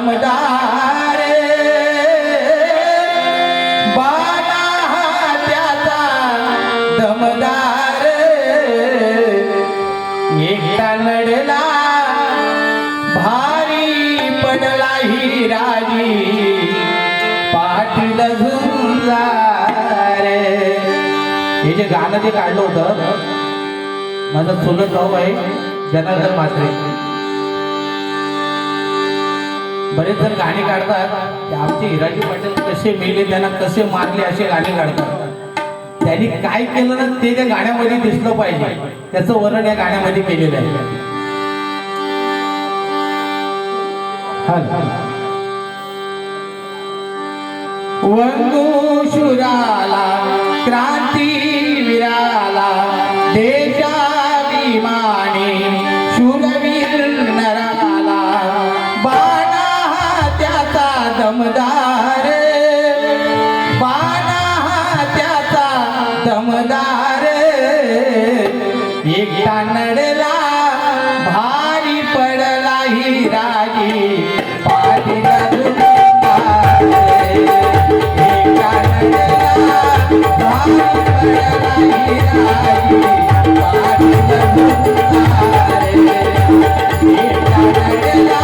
दमदार बाणा त्याचा दमदार एकटा लढला भारी पडला ही राजी पाटील झुंजार. हे जे गाणं जे काढलं होतं माझा चुलत भाऊ आहे जनार्दन म्हात्रे. बरेच जण गाणी काढतात की आमचे हिराजी पाटील कसे मेले त्यांना कसे मारले असे गाणे काढतात. त्यांनी काय केलं ना ते त्या गाण्यामध्ये दिसलं पाहिजे त्याचं वर्णन या गाण्यामध्ये केलेलं आहे. वंदुशुराला क्रांतीवीराला देशाभिमानी शूरवीर नराला बाणा त्याचा दमदार बाणा त्याचा दमदार एकटा नडला भारी पडला ही राजी पाटील झुंजार. एकटा नडला भारी पडला ही राजी पाटील झुंजार. एकटा नडला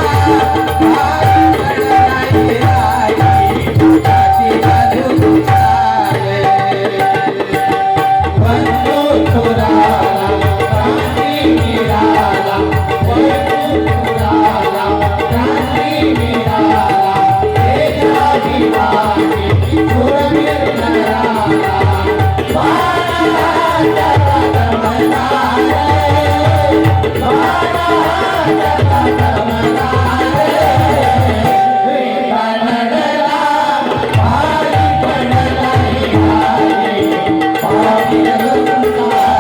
भारी पडला ही राजी पाटील झुंजार. वंदुशुराला क्रांतीवीराला वंदुशुराला क्रांतीवीराला देशाभिमानी शूरवीर नराला बाणा त्याचा दमदार बाणा त्याचा दमदार एकटा नडला भारी पडला ही राजी पाटील झुंजार.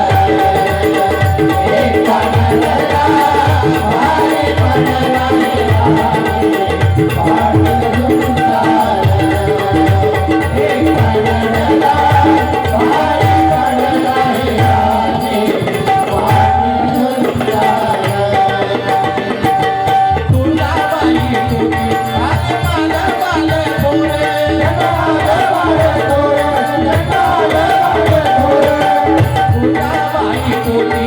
एकटा नडला भारी पडला ही राजी पाटील झुंजार. एकटा नडला भारी पडला ही राजी पाटील झुंजार. तुळजाबाई तुझी आत्माला बाल थोरे तुळजाबाई तुझी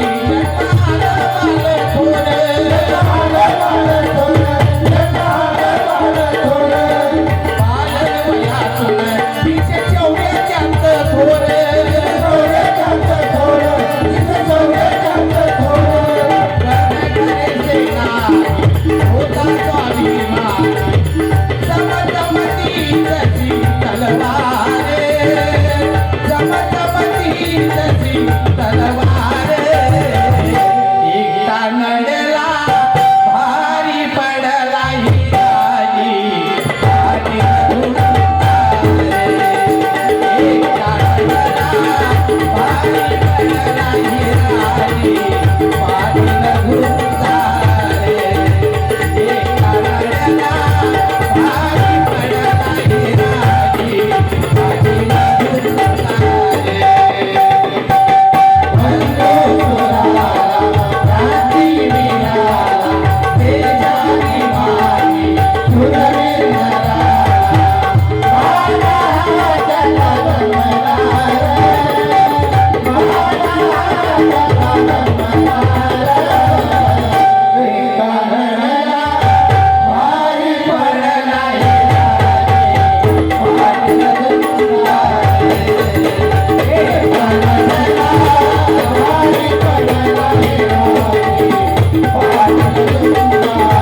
आत्माला बाल थोरे बालवयातून तिचे चौऱ्याच्यात थोरे करण्याचे नाही होता स्वाभिमान समतमती तशी तलवार समतमती तशी तलवार. एकटा नडला भारी पडला ही राजी पाटील झुंजार. एकटा नडला भारी पडला ही राजी पाटील झुंजार. एकटा नडला भारी पडला ही राजी पाटील झुंजार. वंदुशुराला क्रांतीवीराला देशाभिमानी शूरवीर नराला बाणा त्याचा दमदार बाणा त्याचा दमदार. एकटा नडला भारी पडला ही राजी पाटील झुंजार. एकटा नडला भारी पडला ही राजी पाटील झुंजार.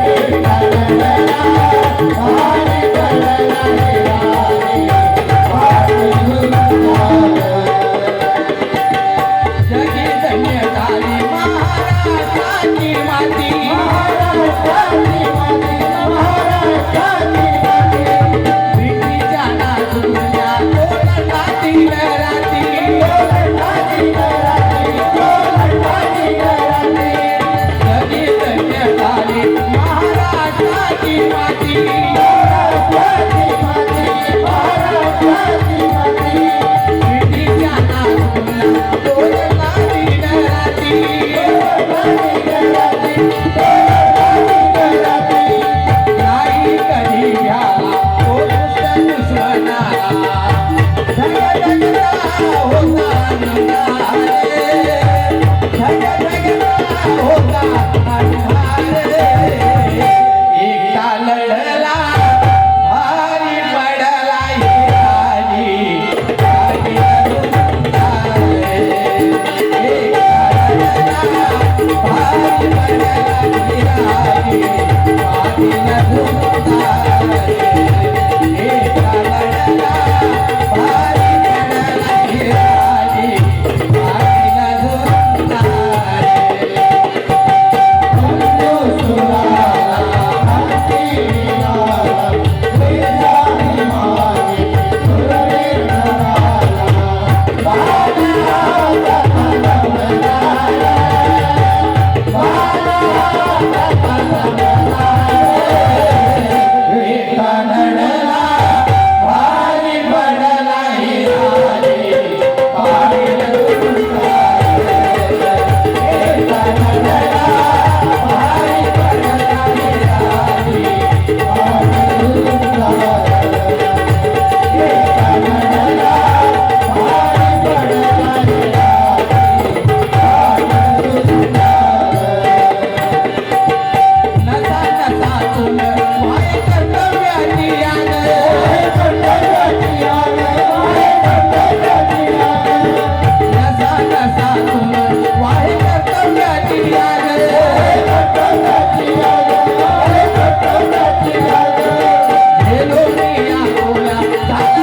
एकटा नडला भारी पडला ही राजी पाटील झुंजार. जगी धन्य झाली महाराष्ट्राची माती महाराष्ट्राची माती महाराष्ट्राची माती. ब्रिटिशांच्या नाचुल्या ओलांडातील राती ओलांडातील राती ओलांडातील राती. जगी धन्य झाली महाराष्ट्राची माती